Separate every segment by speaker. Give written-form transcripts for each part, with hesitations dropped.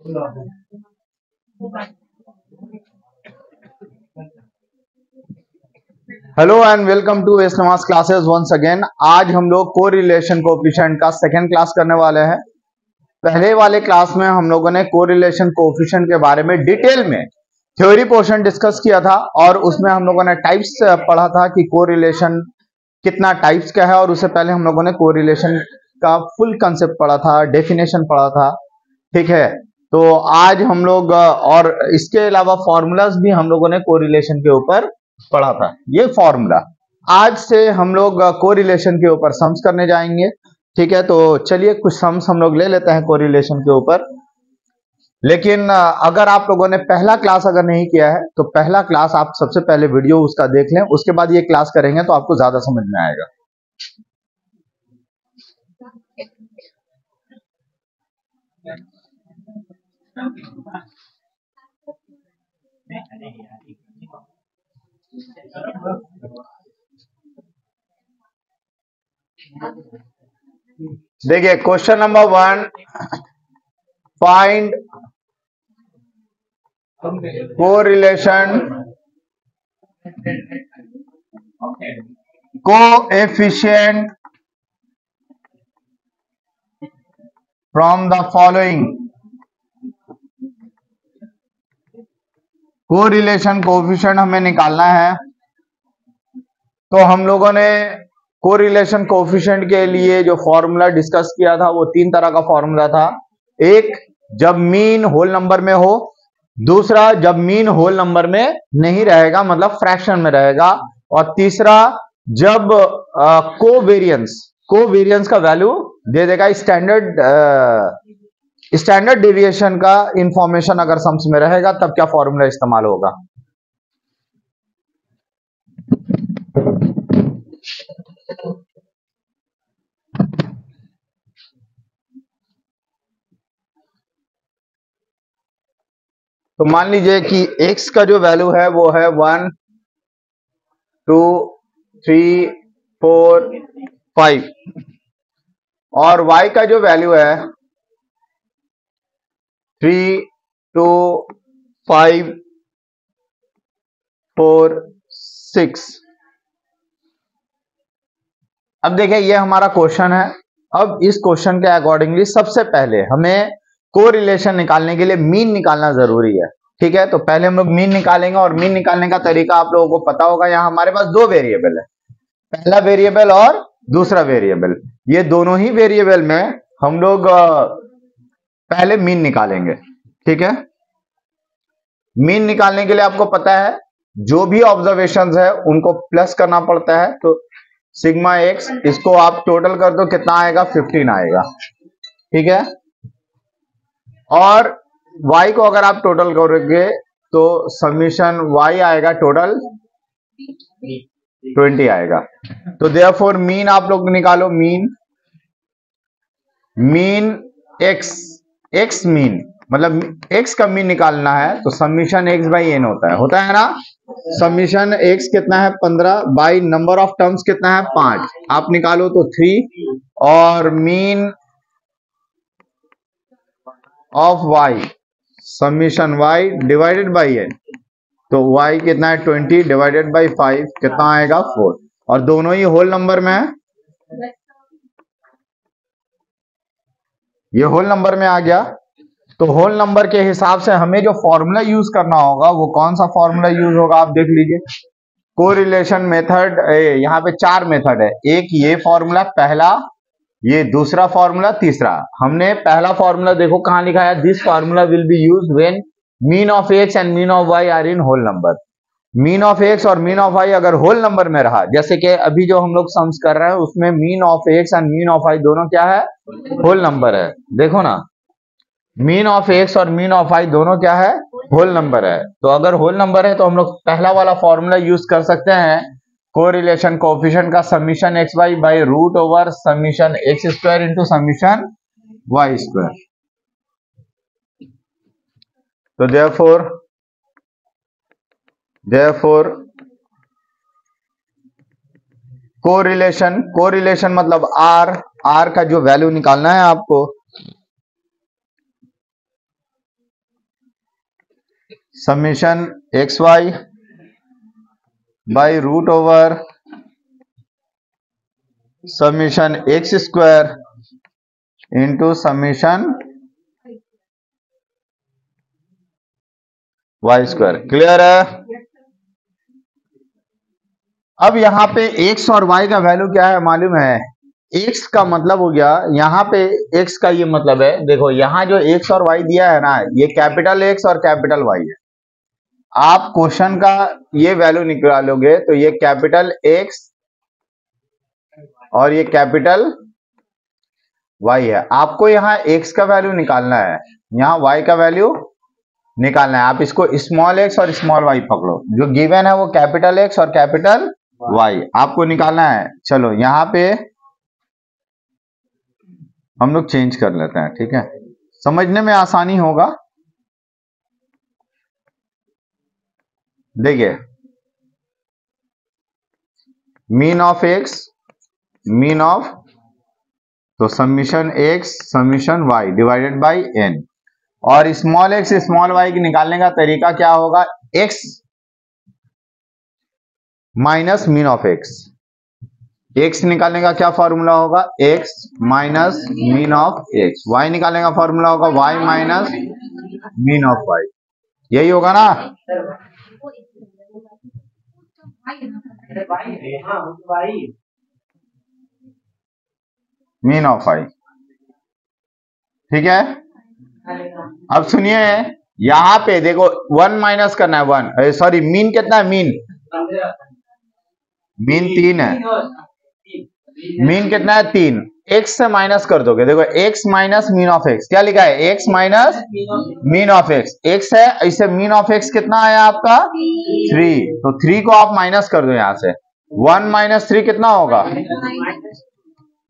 Speaker 1: Hello and welcome to S Nawaz classes once again. आज हम लोग कोरिलेशन कोएफिशिएंट का सेकंड क्लास करने वाले हैं। पहले वाले क्लास में हम लोगों ने कोरिलेशन कोएफिशिएंट के बारे में डिटेल में थ्योरी पोर्शन डिस्कस किया था और उसमें हम लोगों ने टाइप्स पढ़ा था कि कोरिलेशन कितना टाइप्स का है, और उससे पहले हम लोगों ने कोरिलेशन का फुल कंसेप्ट पढ़ा था, डेफिनेशन पढ़ा था। ठीक है, तो आज हम लोग और इसके अलावा फॉर्मूलाज भी हम लोगों ने कोरिलेशन के ऊपर पढ़ा था। ये फॉर्मूला आज से हम लोग कोरिलेशन के ऊपर सम्स करने जाएंगे। ठीक है, तो चलिए कुछ सम्स हम लोग ले लेते हैं कोरिलेशन के ऊपर। लेकिन अगर आप लोगों ने पहला क्लास अगर नहीं किया है तो पहला क्लास आप सबसे पहले वीडियो उसका देख लें, उसके बाद ये क्लास करेंगे तो आपको ज्यादा समझ में आएगा। देखिए question number 1, find correlation coefficient from the following. Correlation coefficient हमें निकालना है, तो हम लोगों ने कोरिलेशन कोएफिशिएंट के लिए जो फॉर्मूला डिस्कस किया था वो 3 तरह का फॉर्मूला था। एक, जब मीन होल नंबर में हो। दूसरा, जब मीन होल नंबर में नहीं रहेगा, मतलब फ्रैक्शन में रहेगा। और तीसरा, जब कोवेरियंस का वैल्यू दे देगा, स्टैंडर्ड डेविएशन का इंफॉर्मेशन अगर सम्स में रहेगा, तब क्या फॉर्मूला इस्तेमाल होगा। तो मान लीजिए कि x का जो वैल्यू है वो है 1 2 3 4 5 और y का जो वैल्यू है 3 2 5 4 6। अब देखिए ये हमारा क्वेश्चन है। अब इस क्वेश्चन के अकॉर्डिंगली सबसे पहले हमें कोरिलेशन निकालने के लिए मीन निकालना जरूरी है। ठीक है, तो पहले हम लोग मीन निकालेंगे, और मीन निकालने का तरीका आप लोगों को पता होगा। यहाँ हमारे पास 2 वेरिएबल है, पहला वेरिएबल और दूसरा वेरिएबल। ये दोनों ही वेरिएबल में हम लोग पहले मीन निकालेंगे। ठीक है, मीन निकालने के लिए आपको पता है जो भी ऑब्जर्वेशंस है उनको प्लस करना पड़ता है। तो सिग्मा एक्स, इसको आप टोटल कर दो, कितना आएगा, 15 आएगा। ठीक है, और y को अगर आप टोटल करोगे तो समीशन y आएगा टोटल 20 आएगा। तो देयरफॉर मीन आप लोग निकालो, मीन x मीन, मतलब x का मीन निकालना है तो समीशन x बाई एन होता है ना। समीशन x कितना है 15 बाई नंबर ऑफ टर्म्स कितना है 5, आप निकालो तो 3, और mean of y summation y divided by n, तो y कितना है 20 डिवाइडेड बाई 5, कितना आएगा 4, और दोनों ही होल नंबर में है। ये होल नंबर में आ गया। तो होल नंबर के हिसाब से हमें जो फॉर्मूला यूज करना होगा वो कौन सा फॉर्मूला यूज होगा, आप देख लीजिए। कोरिलेशन मेथड, यहाँ पे 4 मेथड है। एक ये फॉर्मूला पहला, ये दूसरा फॉर्मूला, तीसरा। हमने पहला फॉर्मूला देखो कहां लिखा है, this formula will be used when mean of X and mean of Y are in whole number. Mean of X और मीन ऑफ वाई अगर होल नंबर में रहा, जैसे कि अभी जो हम लोग सम्स कर रहे हैं उसमें mean of X and mean of Y दोनों क्या है, होल नंबर है। देखो ना, मीन ऑफ एक्स और मीन ऑफ वाई दोनों क्या है, होल नंबर है। तो अगर होल नंबर है तो हम लोग पहला वाला फॉर्मूला यूज कर सकते हैं, कोरिलेशन कोएफिशिएंट का summation X Y by root over summation X square into summation Y square. तो देयरफॉर कोरिलेशन मतलब आर का जो वैल्यू निकालना है आपको, summation X Y by root over summation X square into summation Y square. Clear है? अब यहां पे x और y का वैल्यू क्या है मालूम है? x का मतलब हो गया, यहां पे x का ये मतलब है, देखो यहां जो x और y दिया है ना, ये कैपिटल X और कैपिटल Y है। आप क्वेश्चन का ये वैल्यू निकालोगे तो ये कैपिटल X और ये कैपिटल Y है। आपको यहाँ x का वैल्यू निकालना है, यहाँ y का वैल्यू निकालना है। आप इसको स्मॉल x और स्मॉल y पकड़ो, जो गिवन है वो कैपिटल X और कैपिटल Y आपको निकालना है। चलो यहाँ पे हम लोग चेंज कर लेते हैं, ठीक है, समझने में आसानी होगा। देखिए mean of x, mean of, तो summation x summation y divided by n, और स्मॉल x स्मॉल y की निकालने का तरीका क्या होगा? x minus mean of x निकालने का क्या फॉर्मूला होगा? x minus mean of x। y निकालने का फॉर्मूला होगा y minus mean of y। यही होगा ना? मीन ऑफ y, ठीक है। अब सुनिए, यहां पे देखो 1 माइनस करना है 1, सॉरी मीन कितना है? मीन 3 है। मीन कितना है? 3। x से माइनस कर दोगे, देखो x minus mean of x, क्या लिखा है? x minus mean of x है, इससे मीन ऑफ x कितना आया आपका? 3। तो 3 को आप माइनस कर दो यहां से, 1 माइनस 3 कितना होगा?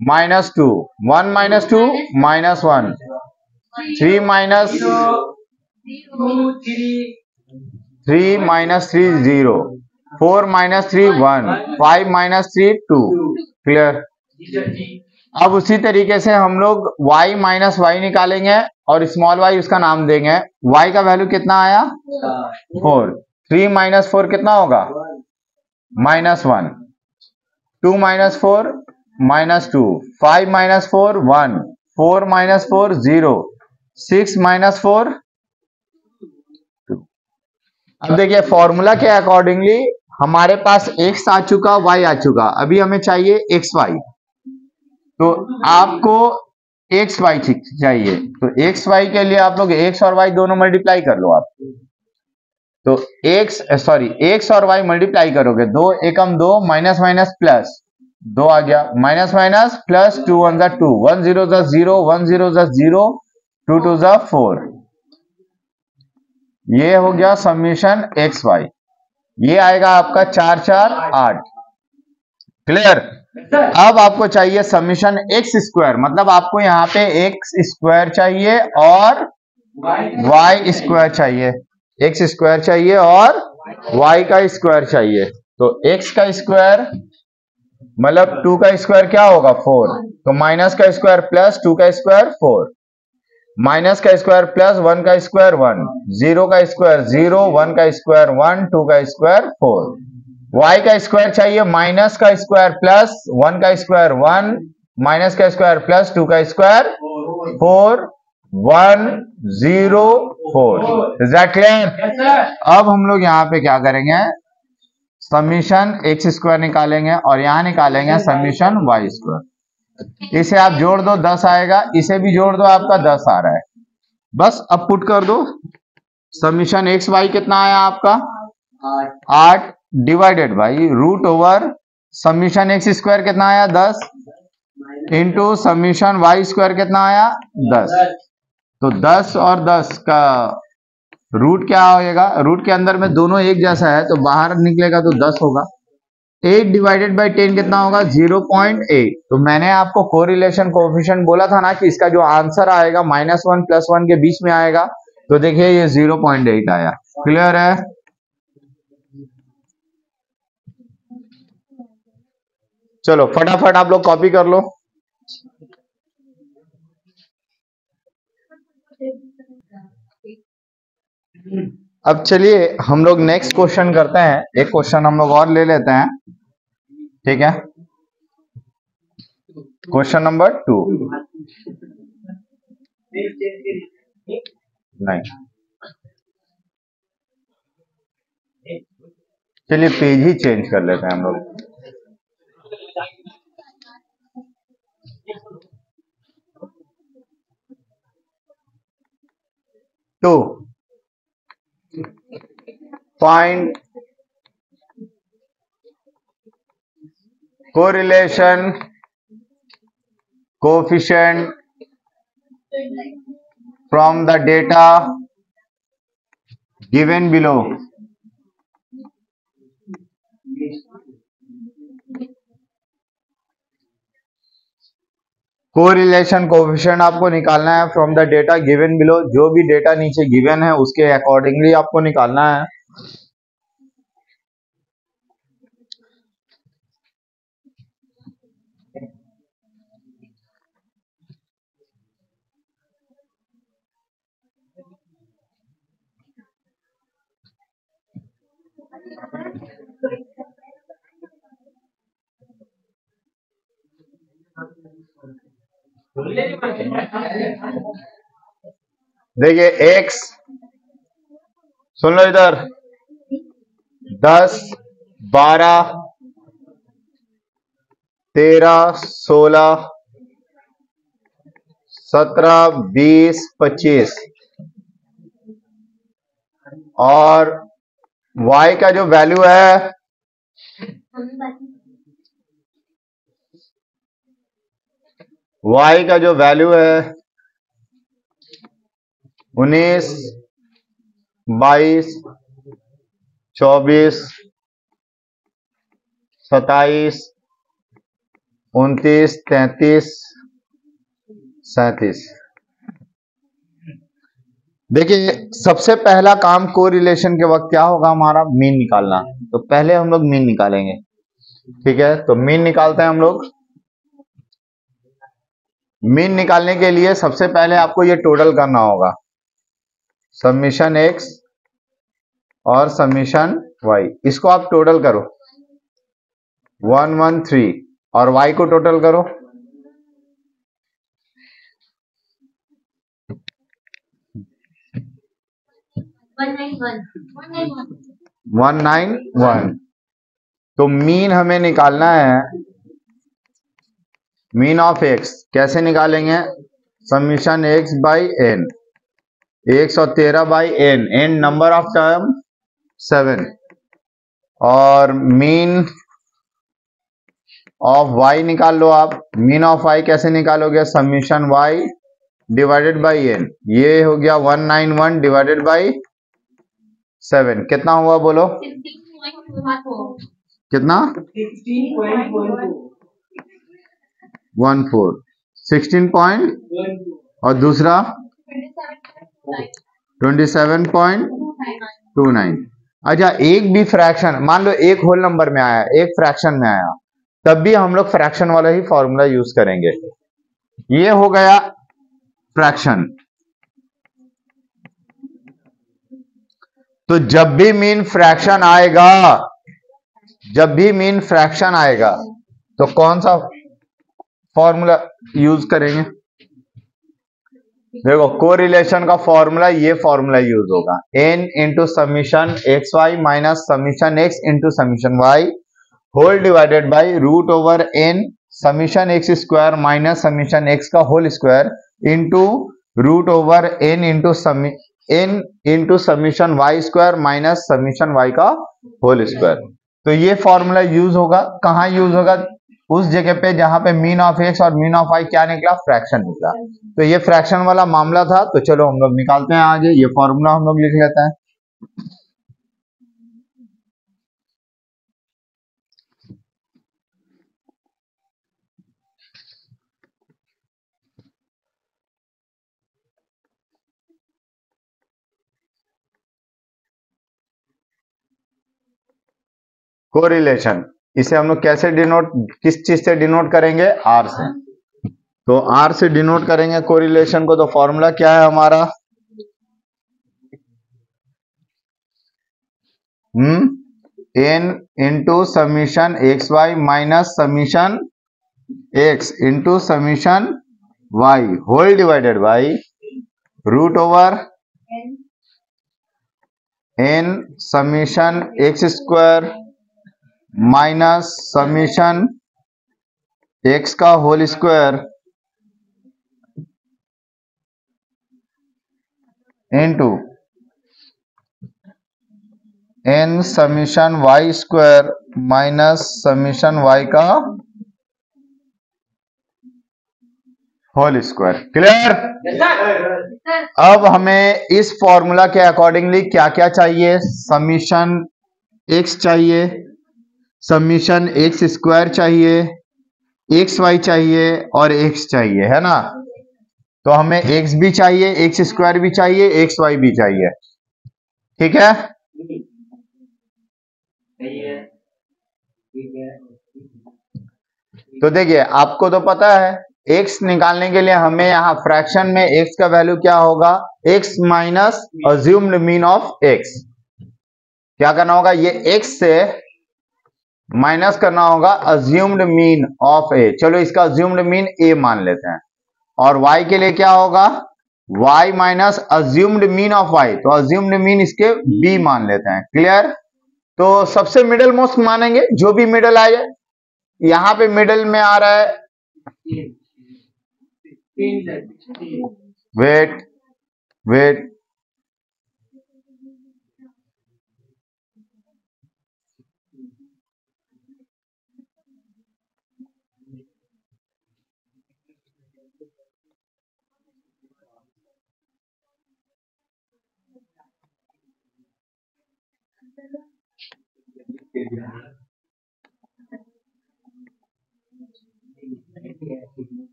Speaker 1: -2। 1 minus 2 -1, 3 minus 3 minus 3 0, 4 minus 3 1, 5 minus 3 2। Clear? अब उसी तरीके से हम लोग y माइनस वाई निकालेंगे और स्मॉल y उसका नाम देंगे। y का वैल्यू कितना आया? 4। 3 माइनस 4 कितना होगा? -1। 2 माइनस 4 -2, 5 माइनस 4 1, 4 माइनस 4 0, 6 माइनस 4 2। अब देखिए फॉर्मूला के अकॉर्डिंगली हमारे पास x आ चुका, y आ चुका, अभी हमें चाहिए xy। तो आपको xy चाहिए, तो xy के लिए आप लोग x और y दोनों मल्टीप्लाई कर लो आप। तो x और y मल्टीप्लाई करोगे, 2 एकम 2, माइनस माइनस प्लस 2 आ गया, माइनस माइनस प्लस 2 1 जा 2, 1 0 जा 0, 1 0 जा 0, 2 2 जा 4। ये हो गया समीशन एक्स वाई। ये आएगा आपका 4 4 8। क्लियर? अब आपको चाहिए समीशन एक्स स्क्वायर, मतलब आपको यहाँ पे एक्स स्क्वायर चाहिए और वाई स्क्वायर चाहिए। एक्स स्क्वायर चाहिए और वाई का स्क्वायर चाहिए। तो एक्स का स्क्वायर मतलब 2 का स्क्वायर क्या होगा? 4। तो माइनस का स्क्वायर प्लस 2 का स्क्वायर 4, माइनस का स्क्वायर प्लस 1 का स्क्वायर 1, 0 का स्क्वायर 0, 1 का स्क्वायर 1, 2 का स्क्वायर 4। y का स्क्वायर चाहिए माइनस का स्क्वायर प्लस 1 का स्क्वायर 1, माइनस का स्क्वायर प्लस 2 का स्क्वायर 4, 1 0 4। Is that clear? अब हम लोग यहाँ पे क्या करेंगे? समीशन एक्स स्क्वायर निकालेंगे और यहाँ निकालेंगे समीशन वाई स्क्वायर। इसे आप जोड़ दो 10 आएगा, इसे भी जोड़ दो आपका 10 आ रहा है। बस अब पुट कर दो, समीशन एक्स वाई कितना आया आपका? 8 divided by root over summation X square कितना आया? 10 इंटू समीशन वाई स्क्वायर कितना आया? 10। तो 10 और 10 का रूट क्या होगा? रूट के अंदर में दोनों एक जैसा है, तो बाहर निकलेगा तो 10 होगा। 8 डिवाइडेड बाई 10 कितना होगा? 0.8। तो मैंने आपको कोरिलेशन कोएफिशिएंट बोला था ना कि इसका जो आंसर आएगा -1 + 1 के बीच में आएगा। तो देखिए ये 0.8 आया। क्लियर है? चलो फटाफट आप लोग कॉपी कर लो। अब चलिए हम लोग नेक्स्ट क्वेश्चन करते हैं, एक क्वेश्चन हम लोग और ले लेते हैं, ठीक है। क्वेश्चन नंबर 2 नहीं, चलिए पेज ही चेंज कर लेते हैं हम लोग। तो find correlation coefficient from the data given below. Correlation coefficient आपको निकालना है from the data given below. जो भी डेटा नीचे गिवन है उसके अकॉर्डिंगली आपको निकालना है। देखिए x, सुन लो इधर, 10, 12, 13, 16, 17, 20, 25 और y का जो वैल्यू है y का जो वैल्यू है 19, 22, 24, 27, 29, 33, 37। देखिए सबसे पहला काम कोरिलेशन के वक्त क्या होगा, हमारा मीन निकालना। तो पहले हम लोग मीन निकालेंगे, ठीक है। तो मीन निकालते हैं हम लोग। मीन निकालने के लिए सबसे पहले आपको ये टोटल करना होगा, समीशन x और समीशन y। इसको आप टोटल करो 113 और y को टोटल करो 191। तो मीन हमें निकालना है, मीन ऑफ x कैसे निकालेंगे, summation x by n, 113 by n number of term 7, और मीन ऑफ y निकाल लो आप। मीन ऑफ y कैसे निकालोगे, summation y divided by n, ये हो गया 191 डिवाइडेड बाई 7, कितना हुआ बोलो, कितना 16 और दूसरा 27.29। अच्छा, एक भी फ्रैक्शन मान लो एक होल नंबर में आया, एक फ्रैक्शन में आया, तब भी हम लोग फ्रैक्शन वाला ही फॉर्मूला यूज करेंगे। ये हो गया फ्रैक्शन। तो जब भी मीन फ्रैक्शन आएगा, जब भी मीन फ्रैक्शन आएगा तो कौन सा फॉर्मूला यूज करेंगे, देखो कोरिलेशन का फॉर्मूला ये फॉर्मूला यूज होगा, n into summation X Y minus summation X into summation Y whole divided by root over n summation X square minus summation X का whole square into root over n into summation Y square minus summation Y का whole square. तो ये formula use होगा, कहाँ use होगा, उस जगह पे जहां पे मीन ऑफ एक्स और मीन ऑफ वाई क्या निकला, फ्रैक्शन निकला। तो ये फ्रैक्शन वाला मामला था। तो चलो हम लोग निकालते हैं आगे, ये फॉर्मूला हम लोग लिख लेते हैं। कोरिलेशन, इसे हम लोग कैसे डिनोट, किस चीज से डिनोट करेंगे, आर से। तो आर से डिनोट करेंगे कोरिलेशन को। तो फॉर्मूला क्या है हमारा, N into summation X Y minus summation X into summation Y whole divided by root over N summation X square minus summation X का whole square into N summation Y square minus summation Y का whole square. Clear? अब हमें इस formula के accordingly क्या क्या चाहिए? Summation X चाहिए, समीशन एक्स स्क्वायर चाहिए, एक्स वाई चाहिए और एक्स चाहिए, है ना? तो हमें एक्स भी चाहिए, एक्स स्क्वायर भी चाहिए, एक्स वाई भी चाहिए। ठीक है? तो देखिए, आपको तो पता है x निकालने के लिए हमें यहाँ फ्रैक्शन में x का वैल्यू क्या होगा? x minus assumed mean of x। क्या करना होगा? ये x से माइनस करना होगा अज्यूम्ड मीन ऑफ a। चलो इसका अज्यूम्ड मीन a मान लेते हैं। और y के लिए क्या होगा? y minus assumed mean of y। तो अज्यूम्ड मीन इसके b मान लेते हैं। क्लियर? तो सबसे मिडिल मोस्ट मानेंगे, जो भी मिडिल आए। यहां पे मिडिल में आ रहा है, वेट वेट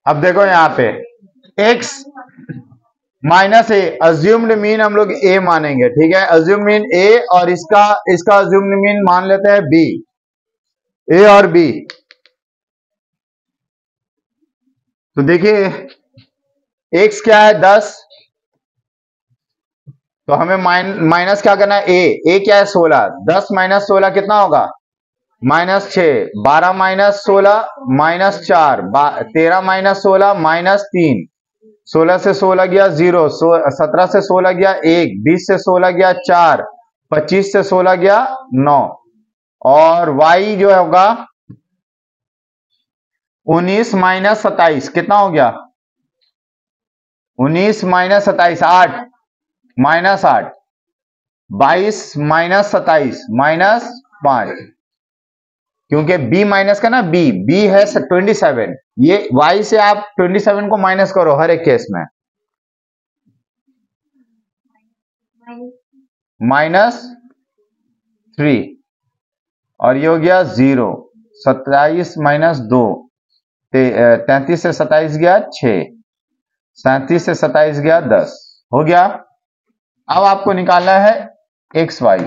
Speaker 1: अब देखो यहां पे x माइनस ए, अज्यूम्ड मीन हम लोग a मानेंगे। ठीक है? अज्यूम मीन a और इसका अज्यूम्ड मीन मान लेते हैं b। a और b, तो देखिए x क्या है? 10। तो हमें माइनस क्या करना है? a क्या है? 16। 10 माइनस 16 कितना होगा? -6। 12 माइनस 16 -4। 13 माइनस 16 -3। 16 से 16 गया 0। 17 से 16 गया 1। 20 से 16 गया 4। 25 से 16 गया 9। और y जो होगा 19 माइनस 27 कितना हो गया? 19 माइनस 27 8 माइनस 8। 22 माइनस 27 -5, क्योंकि b माइनस का ना, b है 27। ये y से आप 27 को माइनस करो हर एक केस में। -3 और ये हो गया 0। 27 माइनस 2, 33 से 27 गया 6। 37 से 27 गया 10। हो गया? अब आपको निकालना है एक्स वाई।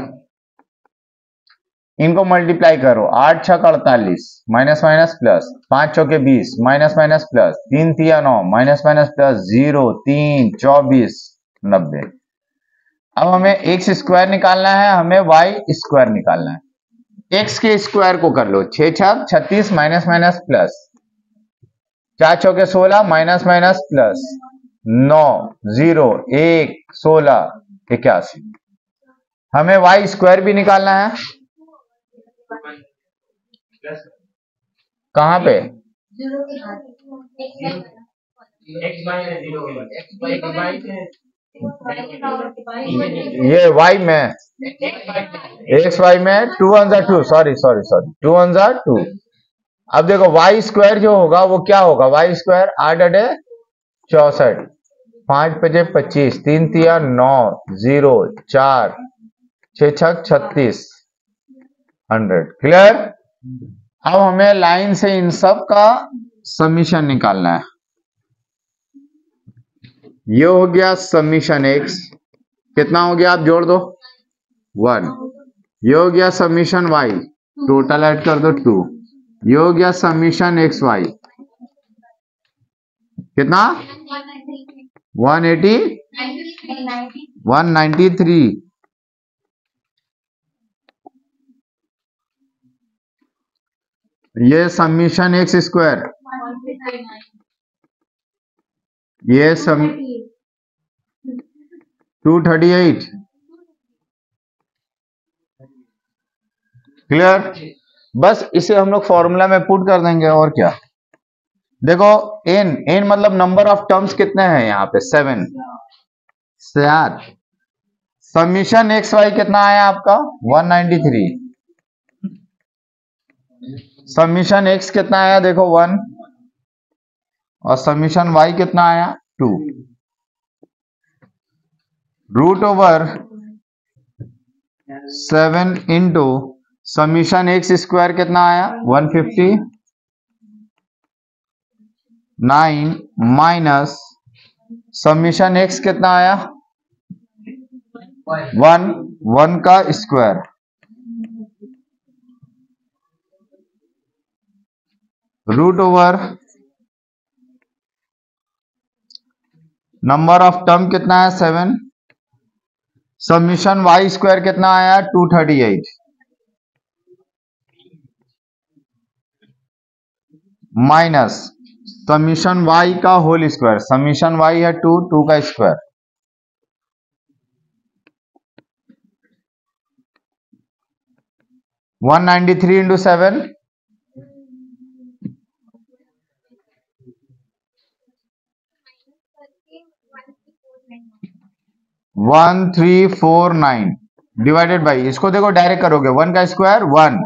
Speaker 1: इनको मल्टीप्लाई करो। 8 छक 48 माइनस माइनस प्लस, 5 चौके 20 माइनस माइनस प्लस, 3 तिया 9 माइनस माइनस प्लस, 0 3 24 90। अब हमें एक्स स्क्वायर निकालना है, हमें वाई स्क्वायर निकालना है। एक्स के स्क्वायर को कर लो। 6 छक 36 माइनस माइनस प्लस, 4 चौके 16 माइनस माइनस प्लस, 9 0 1 16 81। हमें वाई स्क्वायर भी निकालना है। कहां पे? ये y में, एक्स वाई में 2 1 जा 2, सॉरी 2 1 जा 2। अब देखो वाई स्क्वायर जो होगा वो क्या होगा? वाई स्क्वायर 8 अड़े 64, 5 पचे 25, 3 तिया 9 0 4 6 छक 36 100। क्लियर? अब हमें लाइन से इन सब का समीशन निकालना है। ये हो गया समीशन x, कितना हो गया? आप जोड़ दो 1। ये हो गया समीशन y, टोटल ऐड कर दो 2, ये हो गया समीशन एक्स वाई कितना 180 193। ये समीशन एक्स स्क्वायर, ये सम 238। क्लियर? बस इसे हम लोग फॉर्मूला में पुट कर देंगे और क्या। देखो एन एन मतलब नंबर ऑफ टर्म्स कितने हैं यहाँ पे 7 समीशन एक्स वाई कितना आया आपका 193। समीशन एक्स कितना आया देखो 1 और समीशन वाई कितना आया 2। Root over 7 into summation X square कितना आया 159 माइनस समीशन एक्स कितना आया 1 का square. Root over number of term कितना है 7, समीशन वाई स्क्वायर कितना आया 238 माइनस समीशन वाई का होल स्क्वायर, समीशन वाई है 2 का स्क्वायर। वन 193 इंटू 7 1349 डिवाइडेड बाई, इसको देखो डायरेक्ट करोगे 1 का स्क्वायर 1,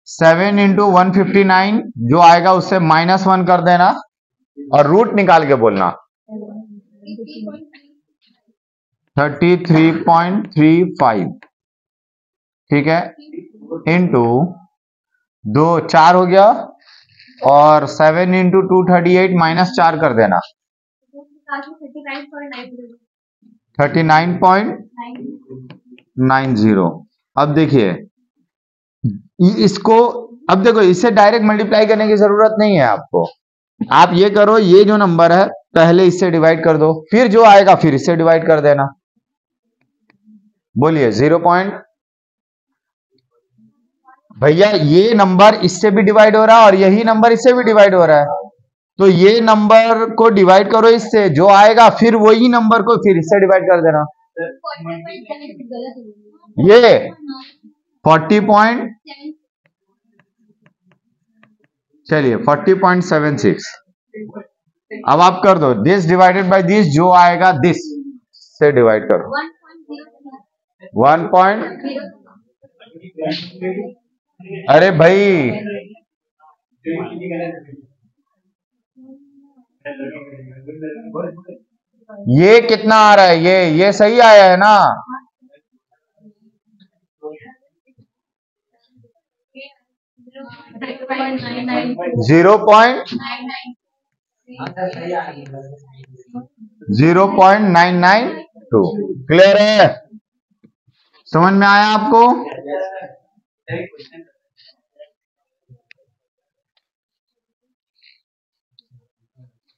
Speaker 1: 7 इंटू 159 जो आएगा उससे -1 कर देना और रूट निकाल के बोलना 33.35। ठीक है, इंटू 2 4 हो गया और 7 इंटू 238 -4 कर देना 39.90। अब देखिए इसको, अब देखो इससे डायरेक्ट मल्टीप्लाई करने की जरूरत नहीं है आपको। आप ये करो, ये जो नंबर है पहले इससे डिवाइड कर दो, फिर जो आएगा फिर इससे डिवाइड कर देना। बोलिए 0 पॉइंट, भैया ये नंबर इससे भी डिवाइड हो रहा है और यही नंबर इससे भी डिवाइड हो रहा है, तो ये नंबर को डिवाइड करो इससे, जो आएगा फिर वही नंबर को फिर इससे डिवाइड कर देना। ये 40 पॉइंट, चलिए 40.76। अब आप कर दो दिस डिवाइडेड बाय दिस, जो आएगा दिस से डिवाइड करो 1 पॉइंट। अरे भाई ये कितना आ रहा है, ये सही आया है ना? Zero point 0.992। क्लियर है? समझ में आया आपको?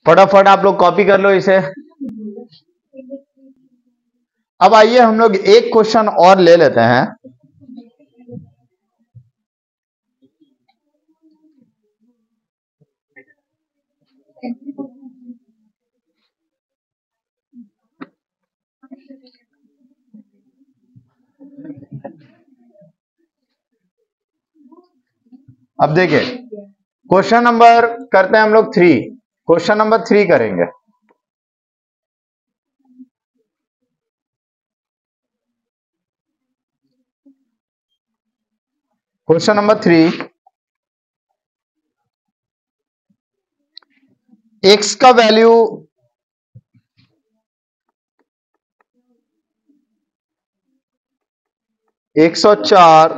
Speaker 1: फटाफट आप लोग कॉपी कर लो इसे। अब आइए हम लोग एक क्वेश्चन और ले लेते हैं। अब देखिए क्वेश्चन नंबर करते हैं हम लोग 3, क्वेश्चन नंबर 3 करेंगे। क्वेश्चन नंबर 3, एक्स का वैल्यू 104,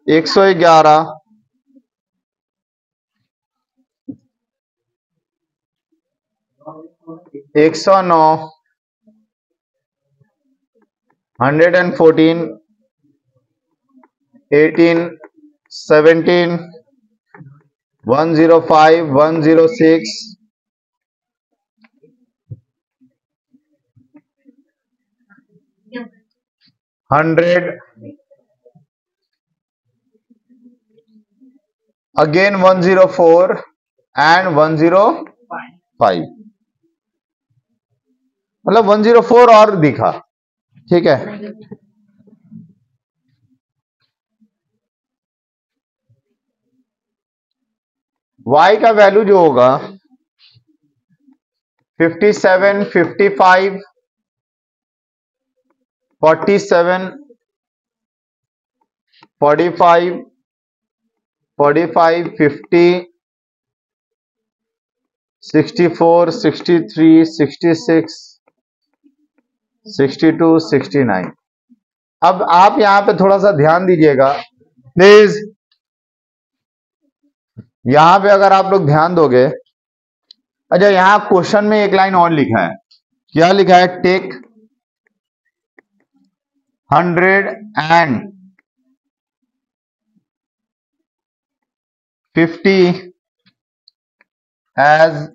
Speaker 1: 111, 109, 114, 18, 17, 105, 106, 100, again 104 and 105, मतलब 104 और दिखा, ठीक है। y का वैल्यू जो होगा 57, 55, 47, 45, 45, 50, 64, 63, 66, 62, 69। अब आप यहां पे थोड़ा सा ध्यान दीजिएगा प्लीज। यहां पे अगर आप लोग ध्यान दोगे, अच्छा यहां क्वेश्चन में एक लाइन और लिखा है, क्या लिखा है? Take 150 as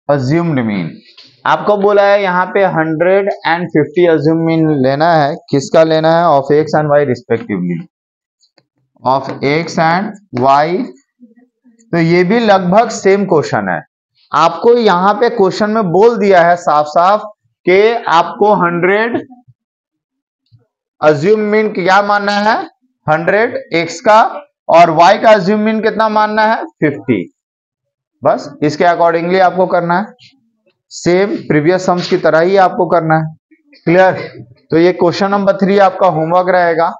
Speaker 1: assumed mean। आपको बोला है यहां पे 150 assumed mean लेना है, किसका लेना है? Of X and Y respectively, of X and Y. तो ये भी लगभग सेम क्वेश्चन है। आपको यहां पे क्वेश्चन में बोल दिया है साफ साफ कि आपको 100 अज्यूम मीन क्या मानना है? 100 एक्स का, और वाई का अज्यूम मीन कितना मानना है? 50। बस इसके अकॉर्डिंगली आपको करना है, सेम प्रीवियस सम्स की तरह ही आपको करना है। क्लियर? तो ये क्वेश्चन नंबर 3 आपका होमवर्क रहेगा,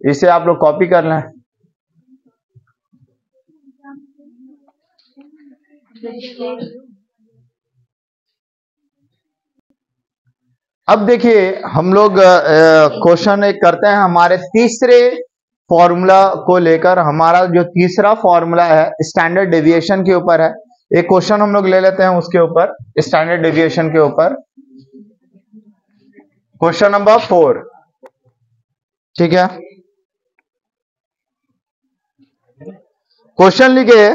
Speaker 1: इसे आप लोग कॉपी कर लें। अब देखिए हम लोग क्वेश्चन एक करते हैं हमारे तीसरे फॉर्मूला को लेकर। हमारा जो तीसरा फॉर्मूला है स्टैंडर्ड डेविएशन के ऊपर है। एक क्वेश्चन हम लोग ले लेते हैं उसके ऊपर, स्टैंडर्ड डेविएशन के ऊपर, क्वेश्चन नंबर 4, ठीक है। क्वेश्चन लिखे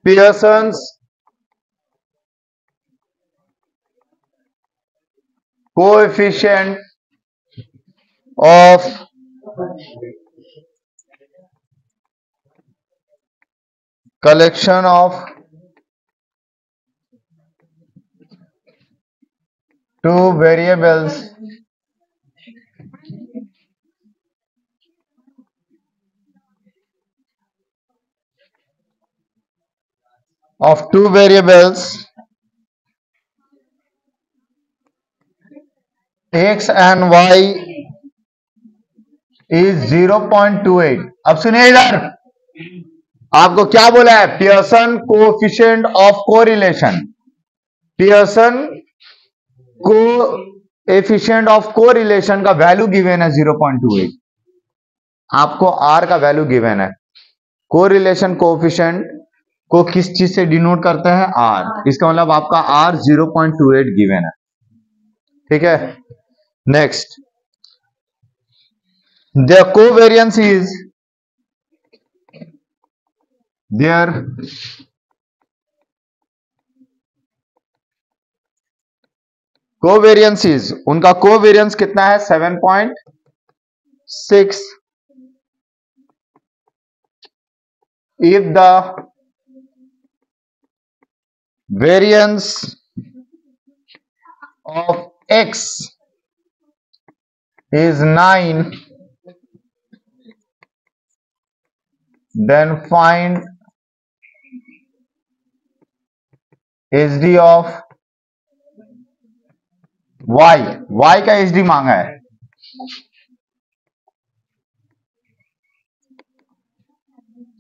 Speaker 1: Pearson's coefficient of collection of two variables x and y is 0.28। अब सुनिए इधर, आपको क्या बोला है? Pearson coefficient of correlation, Pearson coefficient of correlation का वैल्यू गिवन है 0.28। आपको r का वैल्यू गिवन है। कोरिलेशन कोएफिशिएंट को किस चीज से डिनोट करते हैं? r। इसका मतलब आपका r 0.28 गिवन है, ठीक है। नेक्स्ट, their covariance is उनका कोवेरियंस कितना है? 7.6। if the variance of x is 9, then find HD of y। y का HD मांगा है।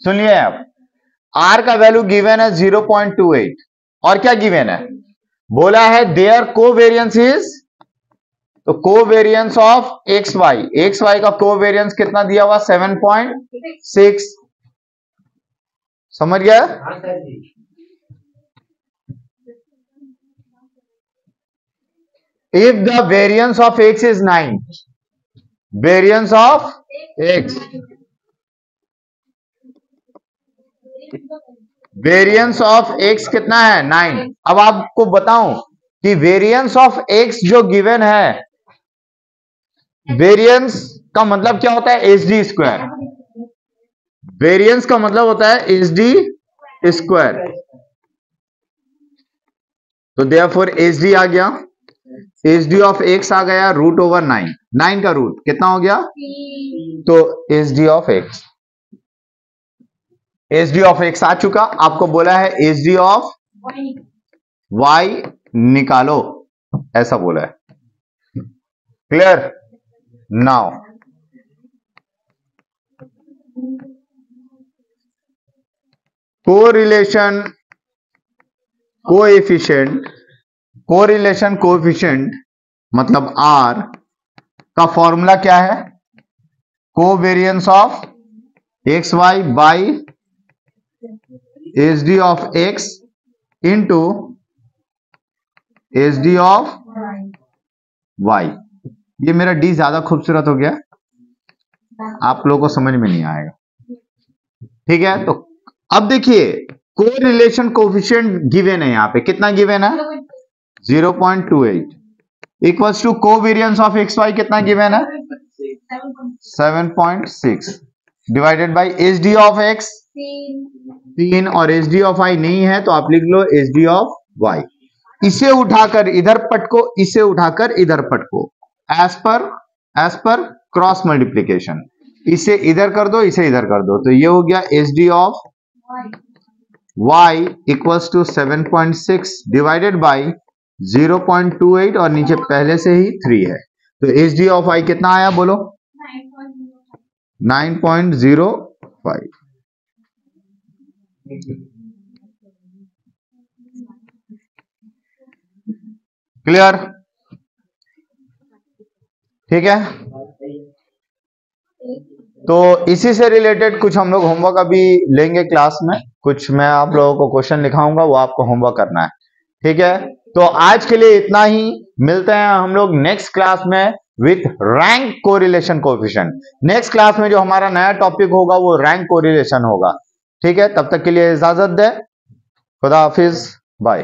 Speaker 1: सुनिए, आप r का वैल्यू गिवन है 0.28, और क्या गिवन है? बोला है देयर कोवेरियंस इज, तो कोवेरियंस ऑफ एक्स वाई का कोवेरियंस कितना दिया हुआ? 7.6। समझ गया? If the variance of x is 9, variance of x, variance of x कितना है 9। अब आपको बताऊं कि वेरिएंस ऑफ x जो गिवन है, वेरिएंस का मतलब क्या होता है एच डी स्क्वायर, वेरिएंस का मतलब होता है एच डी स्क्वायर। तो देयरफॉर एच डी आ गया, एच डी ऑफ x आ गया रूट ओवर 9, 9 का रूट कितना हो गया, तो H D of x, H D of x आ चुका। आपको बोला है एच डी ऑफ y निकालो, ऐसा बोला है। Clear? Now correlation coefficient, correlation coefficient मतलब R का फॉर्मूला क्या है, covariance of X Y by H D of x into H D of y। ये मेरा d ज्यादा खूबसूरत हो गया, आप लोगों को समझ में नहीं आएगा, ठीक है। तो अब देखिए कोरिलेशन कोएफिशिएंट गिवन है, यहां पे कितना गिवन है 0.28 equals to covariance of X Y कितना गिवन है 7.6 divided by H D of X 3 और एच डी ऑफ आई नहीं है तो आप लिख लो एच डी ऑफ वाई। इसे उठाकर इधर पट को, इसे उठाकर इधर पट को, एज पर क्रॉस मल्टीप्लीकेशन, इसे इधर कर दो, इसे इधर कर दो, तो ये हो गया H D of y equals to 7.6 divided by 0.28 और नीचे पहले से ही 3 है, तो एच डी ऑफ y कितना आया बोलो 9.05। क्लियर? ठीक है, तो इसी से रिलेटेड कुछ हम लोग होमवर्क अभी लेंगे क्लास में, कुछ मैं आप लोगों को क्वेश्चन लिखाऊंगा, वो आपको होमवर्क करना है, ठीक है। तो आज के लिए इतना ही, मिलते हैं हम लोग नेक्स्ट क्लास में with rank correlation coefficient. Next class में जो हमारा नया टॉपिक होगा वो रैंक कोरिलेशन होगा, ठीक है। तब तक के लिए इजाजत दे, खुदा हाफिज, बाय।